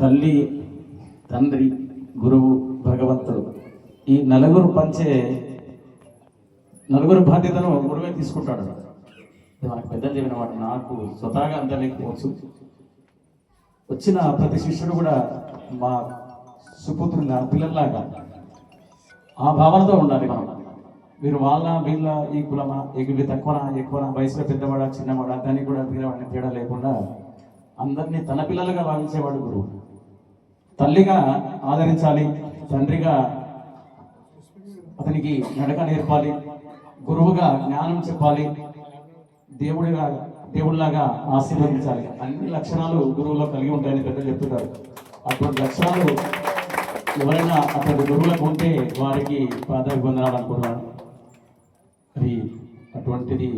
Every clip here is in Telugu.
తల్లి, తండ్రి, గురువు, భగవంతుడు ఈ నలుగురు పంచే నలుగురు బాధ్యతను గురువే తీసుకుంటాడు. మనకు పెద్దలు చెప్పిన వాడు నాకు స్వతహాగా అంత లేకపోవచ్చు. వచ్చిన ప్రతి శిష్యుడు కూడా మా సుపుత్రుగా పిల్లల్లాగా ఆ భావనతో ఉండాలి. మనం వీరు వాళ్ళ వీళ్ళ ఈ కులమా, వీళ్ళు తక్కువనా ఎక్కువనా, వయసులో పెద్దవాడా చిన్నవాడా దానికి కూడా పిల్లవాడిని తేడా లేకుండా అందరినీ తన పిల్లలుగా భావించేవాడు గురువు. తల్లిగా ఆదరించాలి, తండ్రిగా అతనికి నడక నేర్పాలి, గురువుగా జ్ఞానం చెప్పాలి, దేవుడిలాగా ఆశీర్వదించాలి. అన్ని లక్షణాలు గురువులో కలిగి ఉంటాయని పెద్దలు చెప్తుంటారు. అటువంటి లక్షణాలు ఎవరైనా అతడి గురువులకు ఉంటే వారికి పాదాభివందనాలు అనుకున్నాను. అది అటువంటిది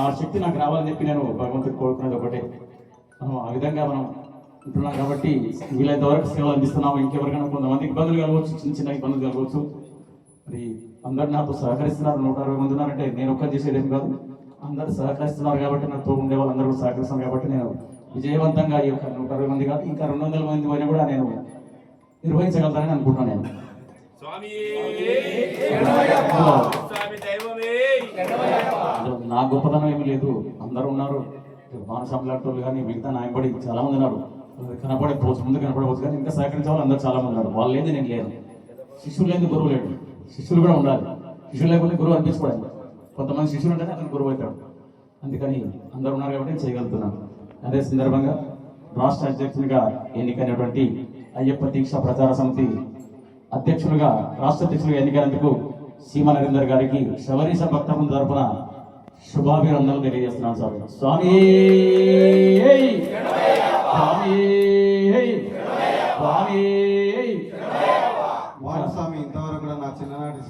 ఆ శక్తి నాకు రావాలని చెప్పి నేను భగవంతుడికి కోరుకునేది ఒకటే. మనం ఆ విధంగా మనం ఉంటున్నాం కాబట్టి వీలైనంత వరకు సేవలు అందిస్తున్నాము. ఇంకెవరికైనా కొంతమంది ఇబ్బందులు కలగవచ్చు, చిన్న చిన్న ఇబ్బందులు కలగవచ్చు. మరి అందరు నాతో సహకరిస్తున్నారు. 160 మంది ఉన్నారంటే నేను ఒక్క చేసేదేం కాదు, అందరూ సహకరిస్తున్నారు కాబట్టి నాతో ఉండే వాళ్ళు అందరూ సహకరిస్తున్నారు కాబట్టి నేను విజయవంతంగా ఈ యొక్క 160 మంది కాదు ఇంకా 200 మంది పైన కూడా నేను నిర్వహించగలుగుతానని అనుకుంటున్నాను. నేను నా గొప్పతనం ఏమీ లేదు. అందరూ ఉన్నారు, మానసంలాంటి కానీ మిగతా నాయపడి చాలా మంది ఉన్నారు. కనపడకపోవచ్చు, ముందు కనపడవచ్చు, కానీ ఇంకా సహకరించే వాళ్ళు అందరూ చాలా మంది ఉన్నారు. వాళ్ళు లేదు, నేను లేదు. శిష్యులు లేదు, గురువు లేడు. శిష్యులు కూడా ఉండాలి. శిష్యులు లేకపోతే గురువు అనిపించుకోవాలి. కొంతమంది శిష్యులు ఉంటేనే అతను గురువు అవుతాడు. అందుకని అందరూ ఉన్నారు కాబట్టి నేను చేయగలుగుతున్నాను. అదే సందర్భంగా రాష్ట్ర అధ్యక్షునిగా ఎన్నికైనటువంటి అయ్యప్ప దీక్ష ప్రచార సమితి అధ్యక్షులుగా రాష్ట్ర అధ్యక్షులుగా ఎన్నికైనందుకు సీమ నరేందర్ గారికి శబరీశ భక్త బృందం తరపున శుభాభినందనలు తెలియజేస్తున్నాను. సార్ స్వామి స్వామి స్వామి ఇంతవరకు కూడా నా చిన్ననాటి